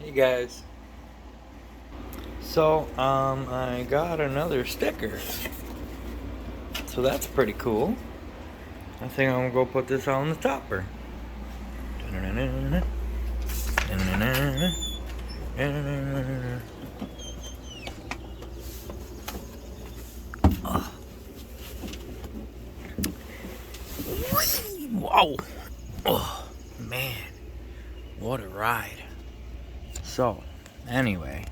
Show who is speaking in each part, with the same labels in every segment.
Speaker 1: Hey guys. So, I got another sticker. So that's pretty cool. I think I'm gonna go put this on the topper. Whoa! Oh, man. What a ride. So, anyway.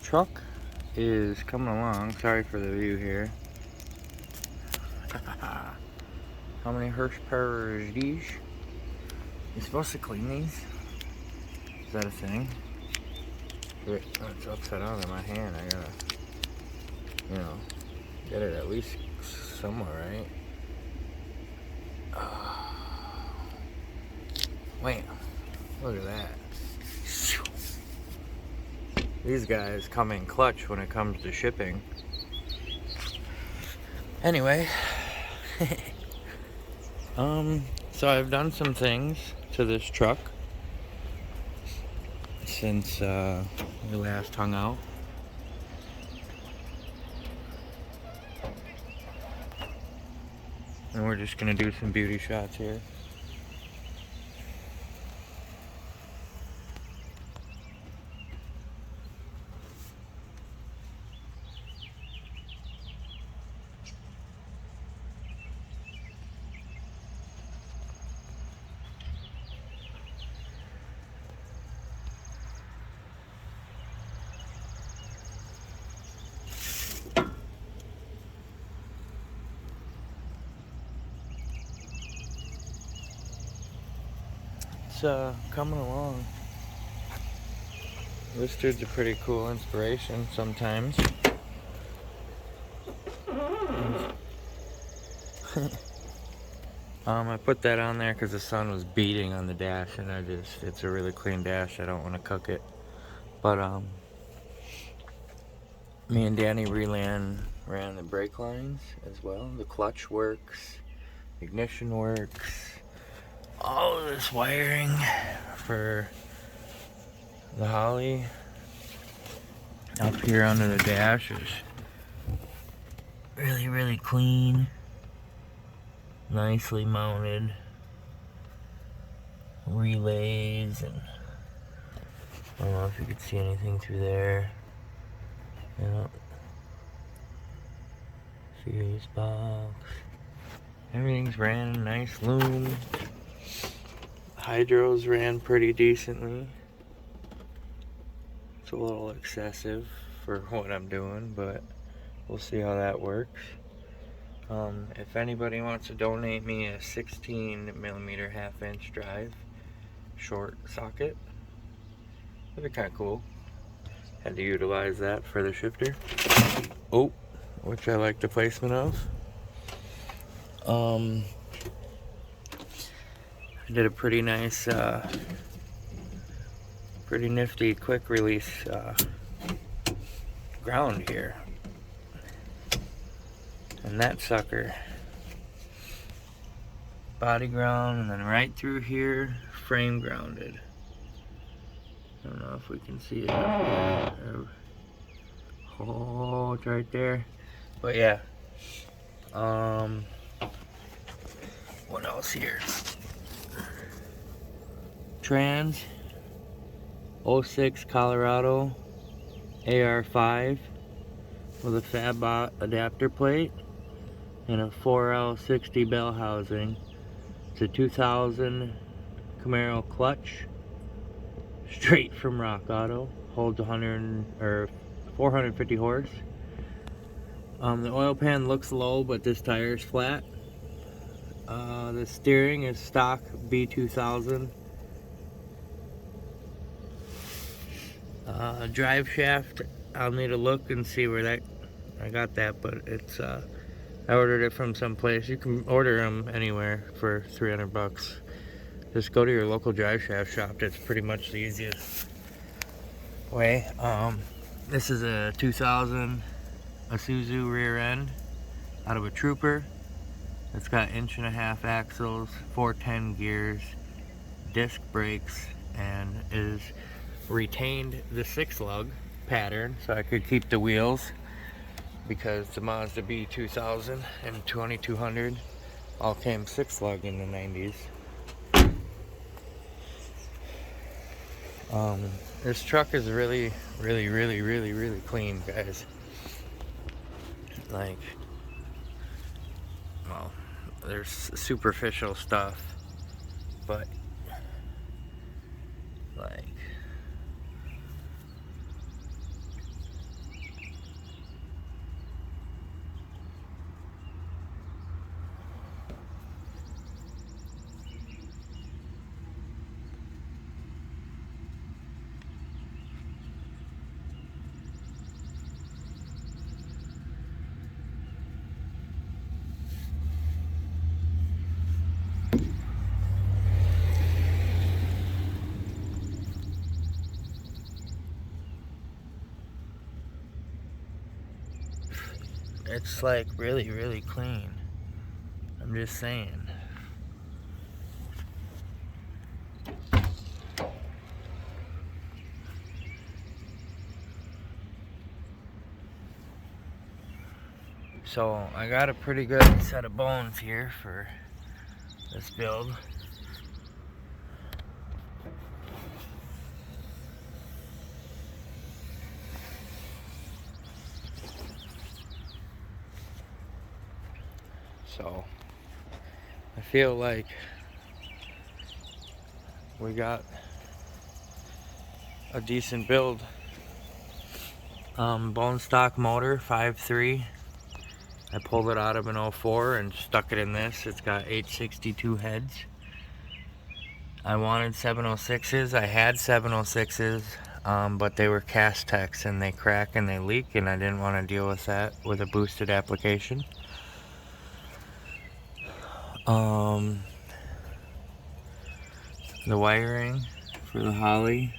Speaker 1: Truck is coming along. Sorry for the view here. How many horsepower is these? You're supposed to clean these? Is that a thing? Wait, oh, it's upside down in my hand. I gotta, get it at least somewhere, right? Wait, look at that. These guys come in clutch when it comes to shipping. Anyway, so I've done some things to this truck since we last hung out. And we're just gonna do some beauty shots here. It's coming along. This dude's a pretty cool inspiration sometimes. I put that on there because the sun was beating on the dash, and it's a really clean dash. I don't want to cook it. But, me and Danny ran the brake lines as well. The clutch works, ignition works. All of this wiring for the Holly up here under the dash is really, really clean. Nicely mounted relays, and I don't know if you could see anything through there. Yeah. Fuse box. Everything's ran nice loom. Hydros ran pretty decently. It's a little excessive for what I'm doing, but we'll see how that works. If anybody wants to donate me a 16mm half-inch drive short socket, that'd be kind of cool. Had to utilize that for the shifter. Oh, which I like the placement of. I did a pretty nice, pretty nifty quick release ground here. And that sucker, body ground, and then right through here, frame grounded. I don't know if we can see it up here. Oh, it's right there. But yeah. What else here? Trans 06 Colorado AR5 with a FabBot adapter plate and a 4L60 bell housing. It's a 2000 Camaro clutch, straight from Rock Auto. Holds 450 horse. The oil pan looks low, but this tire is flat. The steering is stock B2200. Drive shaft, I'll need to look and see where that, I got that, but it's, I ordered it from someplace. You can order them anywhere for 300 bucks. Just go to your local drive shaft shop. That's pretty much the easiest way. This is a 2000 Isuzu rear end out of a Trooper. It's got 1.5-inch axles, 410 gears, disc brakes, and is retained the 6-lug pattern so I could keep the wheels, because the Mazda B2200 and 2200 all came 6-lug in the 90s. This truck is really clean, guys. Like, well, there's superficial stuff, but like, it's like really clean. I'm just saying. So I got a pretty good set of bones here for this build. So I feel like we got a decent build. Bone stock motor, 5.3. I pulled it out of an 04 and stuck it in this. It's got 862 heads. I wanted 706s. I had 706s, but they were Castex and they crack and they leak, and I didn't want to deal with that with a boosted application. The wiring for the Holly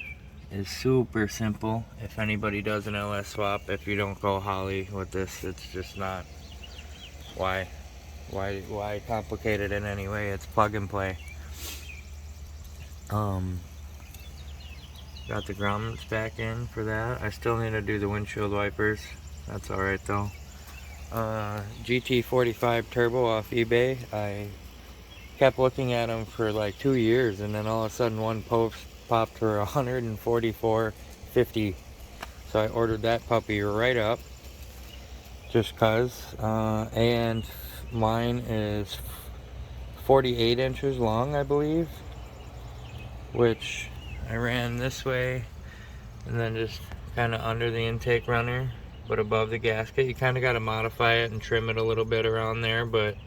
Speaker 1: is super simple. If anybody does an LS swap, if you don't go Holly with this, it's just not. Why complicate it in any way? It's plug and play. Got the grommets back in for that. I still need to do the windshield wipers. That's alright though. GT45 turbo off eBay. I kept looking at them for like 2 years, and then all of a sudden one post popped for $144.50. So I ordered that puppy right up, just cause. And mine is 48 inches long, I believe, which I ran this way and then just kind of under the intake runner but above the gasket. You kind of got to modify it and trim it a little bit around there, but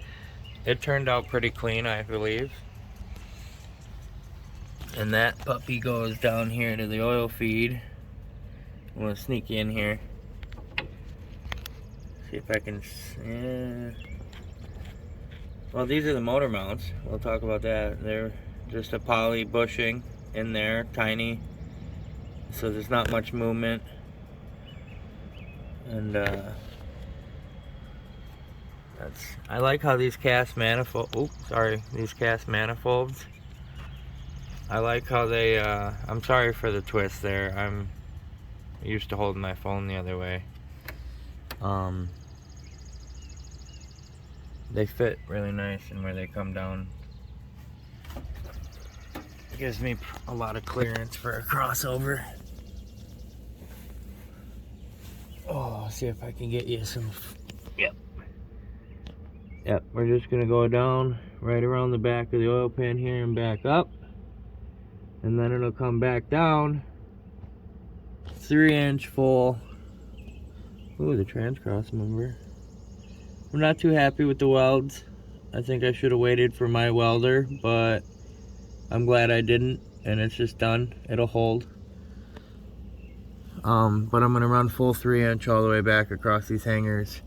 Speaker 1: it turned out pretty clean, I believe. And that puppy goes down here to the oil feed. I'm gonna sneak in here, see if I can. Yeah. Well, these are the motor mounts. We'll talk about that. They're just a poly bushing in there, tiny, so there's not much movement. And I like how these cast manifolds. These cast manifolds. I like how they. I'm sorry for the twist there. I'm used to holding my phone the other way. They fit really nice, and where they come down, it gives me a lot of clearance for a crossover. Oh, see if I can get you some. Yep, we're just gonna go down right around the back of the oil pan here and back up, and then it'll come back down. 3-inch full. Ooh, the trans cross member. I'm not too happy with the welds. I think I should have waited for my welder, but I'm glad I didn't, and it's just done. It'll hold. But I'm gonna run full 3-inch all the way back across these hangers.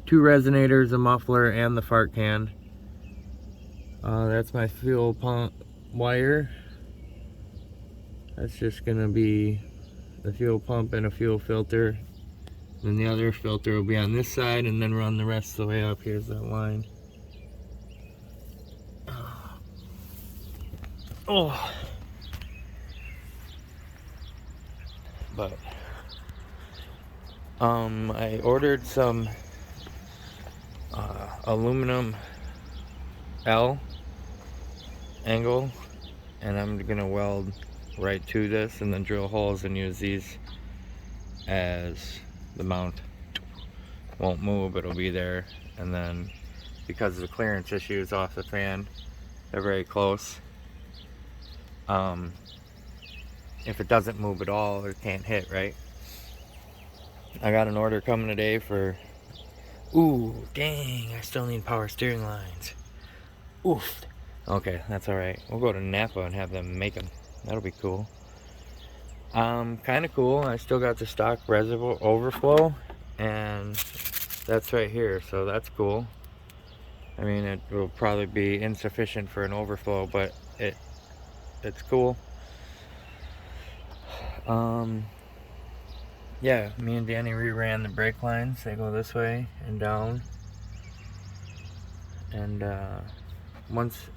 Speaker 1: 2 resonators, a muffler, and the fart can. That's my fuel pump wire. That's just gonna be the fuel pump and a fuel filter. Then the other filter will be on this side, and then run the rest of the way up. Here's that line. Oh. But I ordered some aluminum L angle, and I'm gonna weld right to this and then drill holes and use these as the mount. Won't move, it'll be there. And then because of the clearance issues off the fan, they're very close. If it doesn't move at all, it can't hit, right? I got an order coming today for, ooh, dang, I still need power steering lines. Oof. Okay, that's alright. We'll go to Napa and have them make them. That'll be cool. Kind of cool. I still got the stock reservoir overflow, and that's right here, so that's cool. I mean, it will probably be insufficient for an overflow, but it's cool. Yeah, me and Danny reran the brake lines. They go this way and down, and once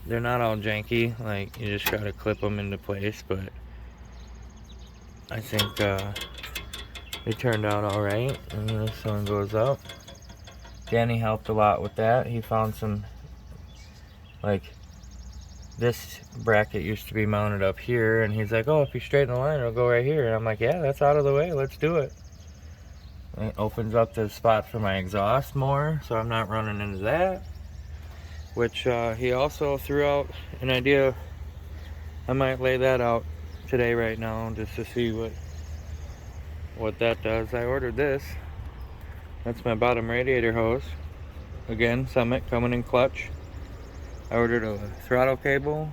Speaker 1: they're not all janky, like you just gotta clip them into place, but I think they turned out all right. And this one goes up. Danny helped a lot with that. He found some, like, this bracket used to be mounted up here, and he's like, oh, if you straighten the line, it'll go right here. And I'm like, yeah, that's out of the way, let's do it. And it opens up the spot for my exhaust more, so I'm not running into that. Which he also threw out an idea. I might lay that out today right now just to see what that does. I ordered this. That's my bottom radiator hose. Again, Summit coming in clutch. I ordered a throttle cable.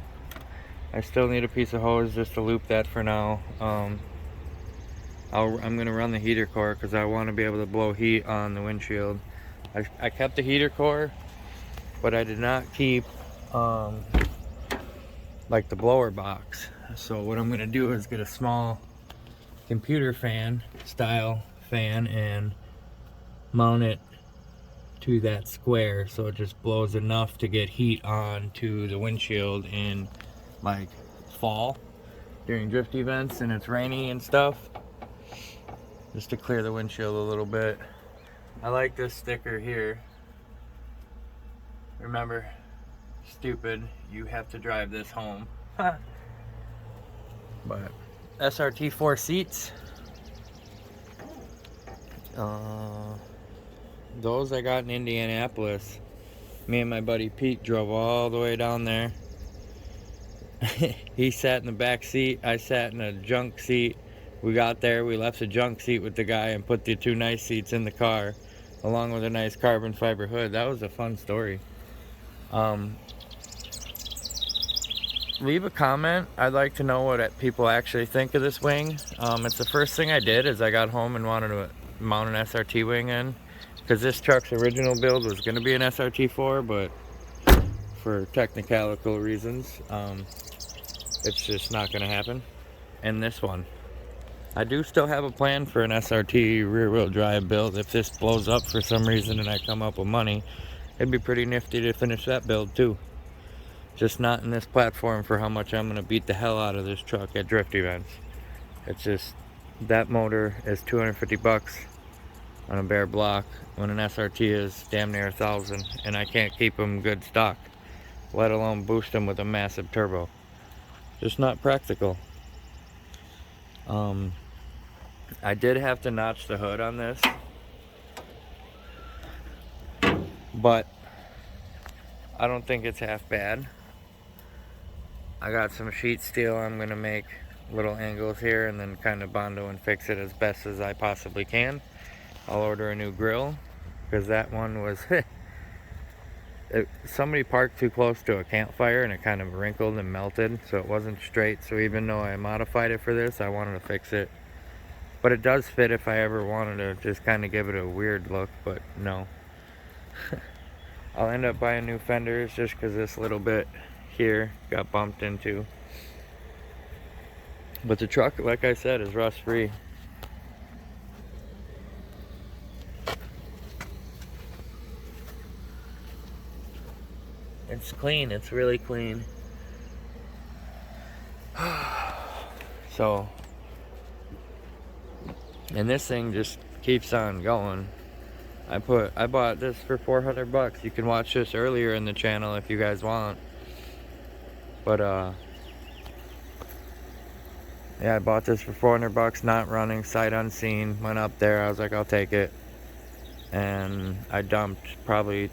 Speaker 1: I still need a piece of hose just to loop that for now. I'm gonna run the heater core because I want to be able to blow heat on the windshield. I kept the heater core, but I did not keep like the blower box. So what I'm gonna do is get a small computer fan style fan and mount it to that square so it just blows enough to get heat on to the windshield in like fall during drift events and it's rainy and stuff, just to clear the windshield a little bit. I like this sticker here. Remember, stupid, you have to drive this home. But SRT 4 seats. Those I got in Indianapolis. Me and my buddy Pete drove all the way down there. He sat in the back seat, I sat in a junk seat. We got there, we left the junk seat with the guy and put the two nice seats in the car, along with a nice carbon fiber hood. That was a fun story. Leave a comment. I'd like to know what people actually think of this wing. It's the first thing I did is I got home and wanted to mount an SRT wing in, because this truck's original build was going to be an SRT4, but for technical reasons, it's just not going to happen. And this one, I do still have a plan for an SRT rear-wheel drive build. If this blows up for some reason and I come up with money, it'd be pretty nifty to finish that build too. Just not in this platform for how much I'm going to beat the hell out of this truck at drift events. It's just, that motor is 250 bucks on a bare block when an SRT is damn near 1,000, and I can't keep them good stock, let alone boost them with a massive turbo. Just not practical. I did have to notch the hood on this, but I don't think it's half bad. I got some sheet steel. I'm gonna make little angles here and then kind of bondo and fix it as best as I possibly can. I'll order a new grill because that one was somebody parked too close to a campfire and it kind of wrinkled and melted, so it wasn't straight. So even though I modified it for this, I wanted to fix it. But it does fit if I ever wanted to just kind of give it a weird look, but no. I'll end up buying new fenders just because this little bit here got bumped into. But the truck, like I said, is rust free. It's clean, it's really clean. So, and this thing just keeps on going. I bought this for 400 bucks. You can watch this earlier in the channel if you guys want. But yeah, I bought this for 400 bucks, not running, sight unseen. Went up there, I was like, I'll take it. And I dumped probably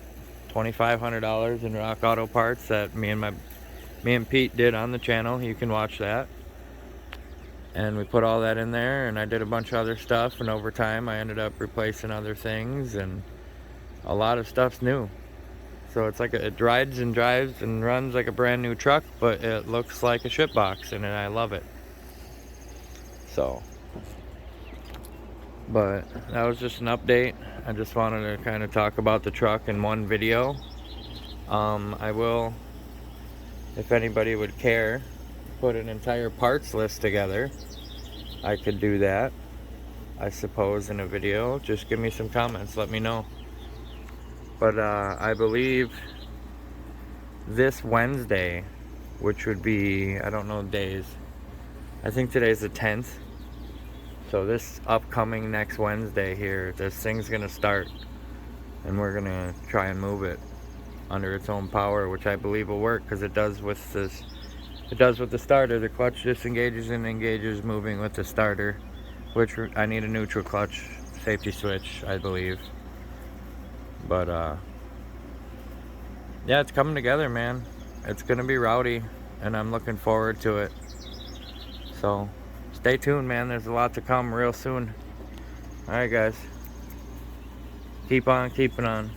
Speaker 1: $2,500 in Rock Auto parts that me and Pete did on the channel. You can watch that. And we put all that in there, and I did a bunch of other stuff, and over time I ended up replacing other things, and a lot of stuff's new. So it's like it rides and drives and runs like a brand new truck, but it looks like a ship box, and I love it. So, but that was just an update. I just wanted to kind of talk about the truck in one video. I will, if anybody would care, put an entire parts list together. I could do that, I suppose, in a video. Just give me some comments, let me know. But I believe this Wednesday, which would be, I don't know days, I think today's the 10th. So this upcoming next Wednesday here, this thing's gonna start, and we're gonna try and move it under its own power, which I believe will work, because it does with this. It does with the starter. The clutch disengages and engages moving with the starter, which I need a neutral clutch safety switch, I believe. But yeah, it's coming together, man. It's gonna be rowdy, and I'm looking forward to it. So stay tuned, man. There's a lot to come real soon. All right, guys. Keep on keeping on.